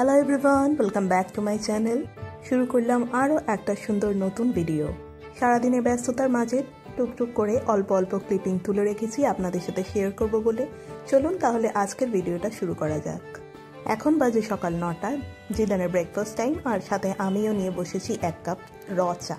Hello everyone, welcome back to my channel. শুরু করলাম আরও একটা সুন্দর নতুন ভিডিও। সারাদিনের ব্যস্ততার মাঝে টুকটুক করে অল্প অল্প ক্লিপিং তুলে রেখেছি আপনাদের সাথে শেয়ার করব বলে। চলুন তাহলে আজকের ভিডিওটা শুরু করা যাক। এখন বাজে সকাল 9টা, জিদানের ব্রেকফাস্ট টাইম, আর সাথে আমিও নিয়ে বসেছি 1 কাপ র চা।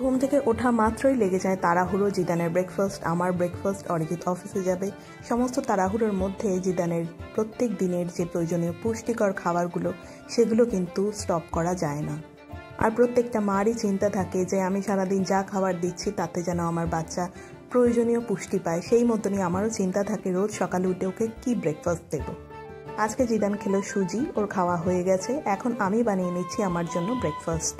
ঘুম থেকে ওঠা মাত্রই লেগে যায় তাড়াহুড়ো। জিদানের ব্রেকফাস্ট, আমার ব্রেকফাস্ট, অরিজিৎ অফিসে যাবে। সমস্ত তাড়াহুড়োর মধ্যে জিদানের প্রত্যেক দিনের যে প্রয়োজনীয় পুষ্টিকর খাবারগুলো সেগুলো কিন্তু স্টপ করা যায় না। আর প্রত্যেকটা মারই চিন্তা থাকে যে আমি সারাদিন যা খাবার দিচ্ছি তাতে যেন আমার বাচ্চা প্রয়োজনীয় পুষ্টি পায়। সেই মতনই আমারও চিন্তা থাকে রোজ সকালে উঠে ওকে কী ব্রেকফাস্ট দেবো। আজকে জিদান খেলো সুজি, ওর খাওয়া হয়ে গেছে। এখন আমি বানিয়ে নিচ্ছি আমার জন্য ব্রেকফাস্ট।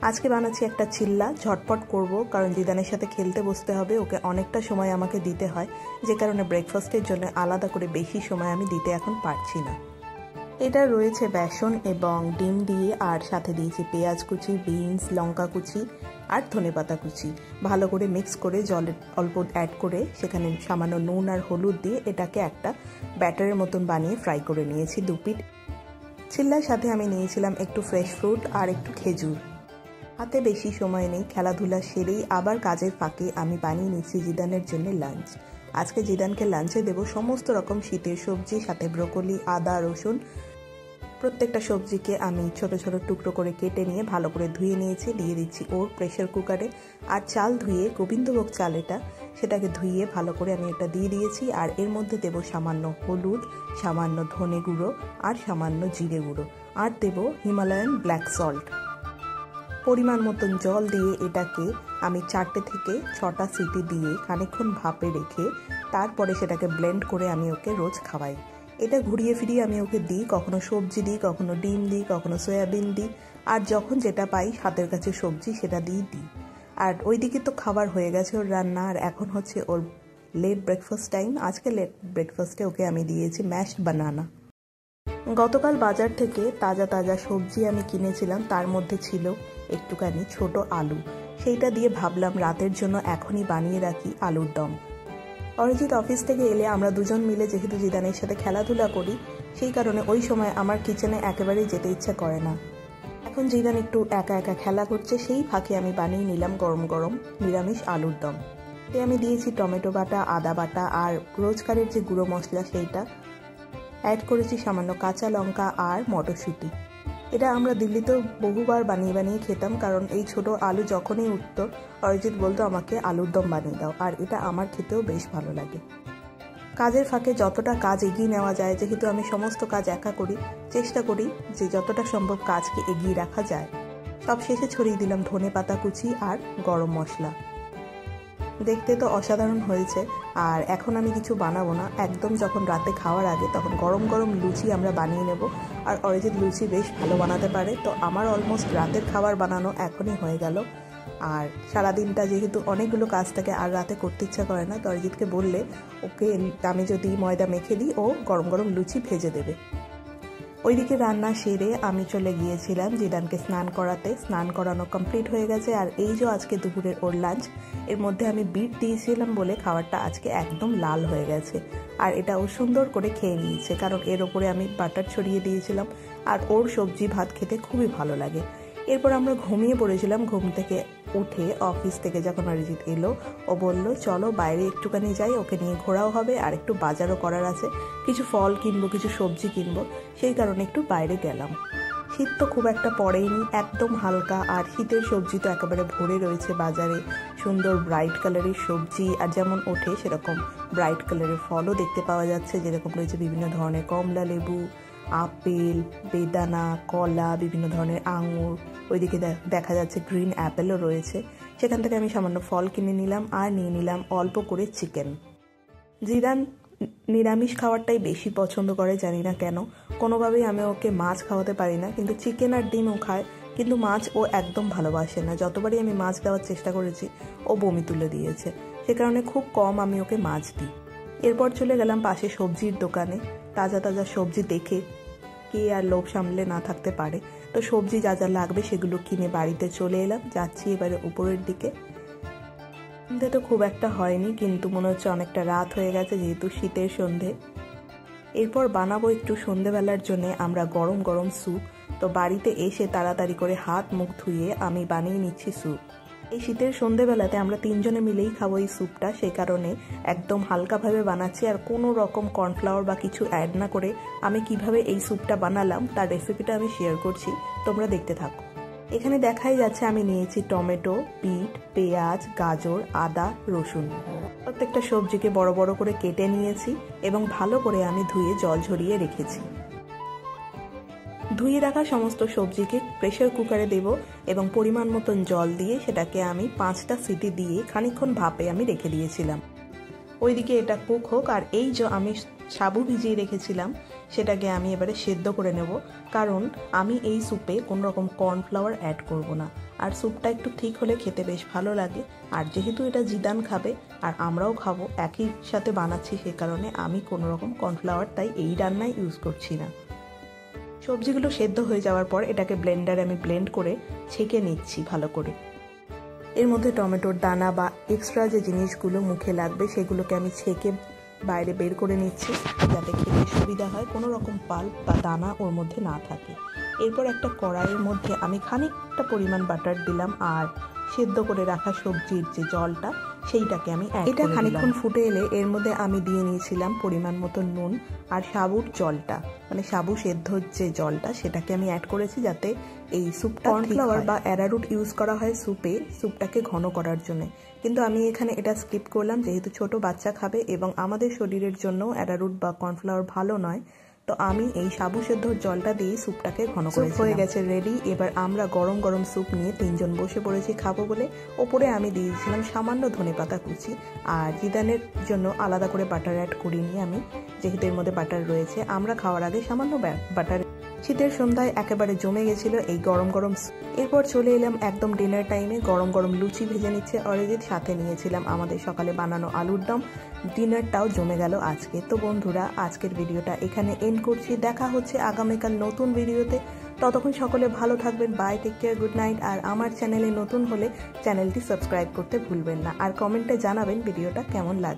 আজকে বানাচ্ছি একটা চিল্লা, ঝটপট করব কারণ জিদানের সাথে খেলতে বসতে হবে। ওকে অনেকটা সময় আমাকে দিতে হয়, যে কারণে ব্রেকফাস্টের জন্য আলাদা করে বেশি সময় আমি দিতে এখন পারছি না। এটা রয়েছে বেসন এবং ডিম দিয়ে, আর সাথে দিয়েছি পেঁয়াজ কুচি, বিনস, লঙ্কা কুচি আর ধনেপাতা কুচি। ভালো করে মিক্স করে জলে অল্প অ্যাড করে সেখানে সামান্য নুন আর হলুদ দিয়ে এটাকে একটা ব্যাটারের মতন বানিয়ে ফ্রাই করে নিয়েছি 2 পিঠ। চিল্লার সাথে আমি নিয়েছিলাম একটু ফ্রেশ ফ্রুট আর একটু খেজুর। হাতে বেশি সময় নেই, খেলাধুলা সেরেই আবার কাজের ফাঁকে আমি বানিয়ে নিচ্ছি জিদানের জন্য লাঞ্চ। আজকে জিদানকে লাঞ্চে দেবো সমস্ত রকম শীতের সবজি, সাথে ব্রোকলি, আদা, রসুন। প্রত্যেকটা সবজিকে আমি ছোট ছোট টুকরো করে কেটে নিয়ে ভালো করে ধুয়ে নিয়েছি। দিয়ে দিচ্ছি ওর প্রেশার কুকারে। আর চাল ধুয়ে, গোবিন্দভোগ চাল এটা, সেটাকে ধুয়ে ভালো করে আমি এটা দিয়ে দিয়েছি। আর এর মধ্যে দেবো সামান্য হলুদ, সামান্য ধনে গুঁড়ো আর সামান্য জিরে গুঁড়ো, আর দেবো হিমালয়ান ব্ল্যাক সল্ট। পরিমাণ মতন জল দিয়ে এটাকে আমি 4টে থেকে 6টা সিটি দিয়ে খানিকক্ষণ ভাপে রেখে তারপরে সেটাকে ব্লেন্ড করে আমি ওকে রোজ খাওয়াই। এটা ঘুরিয়ে ফিরিয়ে আমি ওকে দিই, কখনো সবজি দিই, কখনো ডিম দিই, কখনো সয়াবিন দিই, আর যখন যেটা পাই হাতের কাছে সবজি সেটা দিই। আর ওইদিকে তো খাবার হয়ে গেছে ওর রান্না, আর এখন হচ্ছে ওর লেট ব্রেকফাস্ট টাইম। আজকে লেট ব্রেকফাস্টে ওকে আমি দিয়েছি ম্যাশড বানানা। গতকাল বাজার থেকে তাজা তাজা সবজি আমি কিনেছিলাম, তার মধ্যে ছিল একটুখানি ছোট আলু। সেইটা দিয়ে ভাবলাম রাতের জন্য এখনই বানিয়ে রাখি আলুর দম। অরিজিৎ অফিস থেকে এলে আমরা দুজন মিলে যেহেতু জিদানের সাথে খেলাধুলা করি, সেই কারণে ওই সময় আমার কিচেনে একেবারেই যেতে ইচ্ছা করে না। এখন জিদান একটু একা একা খেলা করছে, সেই ফাঁকে আমি বানিয়ে নিলাম গরম গরম নিরামিষ আলুর দম। এতে আমি দিয়েছি টমেটো বাটা, আদা বাটা আর রোজকারের যে গুঁড়ো মশলা সেইটা, অ্যাড করেছি সামান্য কাঁচা লঙ্কা আর মটরশুঁটি। এটা আমরা দিল্লিতেও বহুবার বানিয়ে বানিয়ে খেতাম, কারণ এই ছোট আলু যখনই উঠতো অরিজিৎ বলতো আমাকে আলুর দম বানিয়ে দাও, আর এটা আমার খেতেও বেশ ভালো লাগে। কাজের ফাঁকে যতটা কাজ এগিয়ে নেওয়া যায়, যেহেতু আমি সমস্ত কাজ একা করি, চেষ্টা করি যে যতটা সম্ভব কাজকে এগিয়ে রাখা যায়। সব শেষে ছড়িয়ে দিলাম ধনেপাতা কুচি আর গরম মশলা। দেখতে তো অসাধারণ হয়েছে। আর এখন আমি কিছু বানাবো না, একদম যখন রাতে খাওয়ার আগে তখন গরম গরম লুচি আমরা বানিয়ে নেব। আর অরিজিৎ লুচি বেশ ভালো বানাতে পারে, তো আমার অলমোস্ট রাতের খাবার বানানো এখনই হয়ে গেল। আর সারাদিনটা যেহেতু অনেকগুলো কাজ থাকে আর রাতে করতে ইচ্ছা করে না, তো অরিজিৎকে বললে ওকে আমি যদি ময়দা মেখে দিই ও গরম গরম লুচি ভেজে দেবে। ওইদিকে রান্না সেরে আমি চলে গিয়েছিলাম জিদানকে স্নান করাতে। স্নান করানো কমপ্লিট হয়ে গেছে। আর এই যে আজকে দুপুরের ওর লাঞ্চ, এর মধ্যে আমি বিট দিয়েছিলাম বলে খাবারটা আজকে একদম লাল হয়ে গেছে। আর এটা ও সুন্দর করে খেয়ে নিয়েছে, কারণ এর ওপরে আমি বাটার ছড়িয়ে দিয়েছিলাম। আর ওর সবজি ভাত খেতে খুবই ভালো লাগে। এরপর আমরা ঘুমিয়ে পড়েছিলাম। ঘুম থেকে উঠে অফিস থেকে যখন অরিজিৎ এলো, ও বলল চলো বাইরে একটুখানি যাই, ওকে নিয়ে ঘোরাও হবে আর একটু বাজারও করার আছে, কিছু ফল কিনবো, কিছু সবজি কিনবো। সেই কারণে একটু বাইরে গেলাম। শীত তো খুব একটা পড়েইনি, একদম হালকা। আর শীতের সবজি তো একেবারে ভরে রয়েছে বাজারে, সুন্দর ব্রাইট কালারের সবজি। আর যেমন ওঠে সেরকম ব্রাইট কালারের ফলও দেখতে পাওয়া যাচ্ছে, যেরকম রয়েছে বিভিন্ন ধরনের কমলা লেবু, আপেল, বেদানা, কলা, বিভিন্ন ধরনের আঙুর। ওইদিকে দেখা যাচ্ছে গ্রিন অ্যাপেলও রয়েছে। সেখান থেকে আমি সামান্য ফল কিনে নিলাম আর নিয়ে নিলাম অল্প করে চিকেন। জিদান নিরামিষ খাবারটাই বেশি পছন্দ করে, জানি না কেন। কোনোভাবেই আমি ওকে মাছ খাওয়াতে পারি না, কিন্তু চিকেন আর ডিম ও খায়, কিন্তু মাছ ও একদম ভালোবাসে না। যতবারই আমি মাছ দেওয়ার চেষ্টা করেছি ও বমি তুলে দিয়েছে, সে কারণে খুব কম আমি ওকে মাছ দিই। এরপর চলে গেলাম পাশে সবজির দোকানে। তাজা তাজা সবজি দেখে কে আর লোভ সামলে না থাকতে পারে। তো সবজি যা যা লাগবে সেগুলো কিনে বাড়িতে চলে এলাম। যাচ্ছি এবারে উপরের দিকে। সন্ধে তো খুব একটা হয়নি, কিন্তু মনে হচ্ছে অনেকটা রাত হয়ে গেছে যেহেতু শীতের সন্ধে। এরপর বানাবো একটু সন্ধেবেলার জন্য আমরা গরম গরম স্যুপ। তো বাড়িতে এসে তাড়াতাড়ি করে হাত মুখ ধুয়ে আমি বানিয়ে নিচ্ছি স্যুপ। এই শীতের সন্ধেবেলাতে আমরা 3 জনে মিলেই খাবো এই স্যুপটা, সেই কারণে একদম হালকাভাবে বানাচ্ছি। আর কোনো রকম কর্নফ্লাওয়ার বা কিছু অ্যাড না করে আমি কিভাবে এই স্যুপটা বানালাম তার রেসিপিটা আমি শেয়ার করছি, তোমরা দেখতে থাকো। এখানে দেখাই যাচ্ছে আমি নিয়েছি টমেটো, বিট, পেঁয়াজ, গাজর, আদা, রসুন। প্রত্যেকটা সবজিকে বড় বড় করে কেটে নিয়েছি এবং ভালো করে আমি ধুয়ে জল ঝরিয়ে রেখেছি। ধুয়ে রাখা সমস্ত সবজিকে প্রেসার কুকারে দেব এবং পরিমাণ মতন জল দিয়ে সেটাকে আমি 5টা সিটি দিয়ে খানিকক্ষণ ভাপে আমি রেখে দিয়েছিলাম। ওইদিকে এটা কুক হোক, আর এই যে আমি সাবু ভিজিয়ে রেখেছিলাম সেটাকে আমি এবারে সেদ্ধ করে নেব, কারণ আমি এই স্যুপে কোনো রকম কর্নফ্লাওয়ার অ্যাড করব না। আর স্যুপটা একটু ঠিক হলে খেতে বেশ ভালো লাগে। আর যেহেতু এটা জিদান খাবে আর আমরাও খাবো, একই সাথে বানাচ্ছি, সে কারণে আমি কোনো রকম কর্নফ্লাওয়ার তাই এই রান্নায় ইউজ করছি না। সবজিগুলো সেদ্ধ হয়ে যাওয়ার পর এটাকে ব্লেন্ডারে আমি ব্লেন্ড করে ছেঁকে নিচ্ছি ভালো করে। এর মধ্যে টমেটোর দানা বা এক্সট্রা যে জিনিসগুলো মুখে লাগবে সেগুলোকে আমি ছেঁকে বাইরে বের করে নিচ্ছি, যাতে খেতে সুবিধা হয়, কোনো রকম পাল্প বা দানা ওর মধ্যে না থাকে। এরপর একটা কড়াইয়ের মধ্যে আমি খানিকটা পরিমাণ বাটার দিলাম আর সেদ্ধ করে রাখা সবজির যে জলটা সেইটাকে আমি এটা খানিকক্ষণ ফুটে এলে এর মধ্যে আমি দিয়ে নিয়েছিলাম পরিমাণ মতো নুন আর সাবুর জলটা, মানে সাবু সেদ্ধ যে জলটা সেটাকে আমি অ্যাড করেছি, যাতে এই স্যুপটা কর্নফ্লাওয়ার বা অ্যারারুট ইউজ করা হয় স্যুপটাকে ঘন করার জন্য। কিন্তু আমি এখানে এটা স্কিপ করলাম, যেহেতু ছোট বাচ্চা খাবে এবং আমাদের শরীরের জন্য অ্যারারুট বা কর্নফ্লাওয়ার ভালো নয়। তো আমি এই সাবু সেদ্ধর জলটা দিয়ে স্যুপটাকে ঘন করে হয়ে গেছে রেডি। এবার আমরা গরম গরম স্যুপ নিয়ে 3 জন বসে পড়েছি খাবো বলে। ওপরে আমি দিয়েছিলাম সামান্য ধনেপাতা কুচি, আর জিদানের জন্য আলাদা করে বাটার অ্যাড করিনি আমি, যেহেতু এর মধ্যে বাটার রয়েছে। আমরা খাওয়ার আগে সামান্য বাটার। শীতের সন্ধ্যায় একেবারে জমে গেছিল এই গরম গরম। এরপর চলে এলাম একদম ডিনার টাইমে। গরম গরম লুচি ভেজে নিচ্ছে অরিজিৎ, সাথে নিয়েছিলাম আমাদের সকালে বানানো আলুর দম। ডিনারটাও জমে গেল আজকে। তো বন্ধুরা, আজকের ভিডিওটা এখানে এন্ড করছি। দেখা হচ্ছে আগামীকাল নতুন ভিডিওতে। ততক্ষণ সকলে ভালো থাকবেন। Bye, take care, good night. আর আমার চ্যানেলে নতুন হলে চ্যানেলটি সাবস্ক্রাইব করতে ভুলবেন না, আর কমেন্টে জানাবেন ভিডিওটা কেমন লাগে।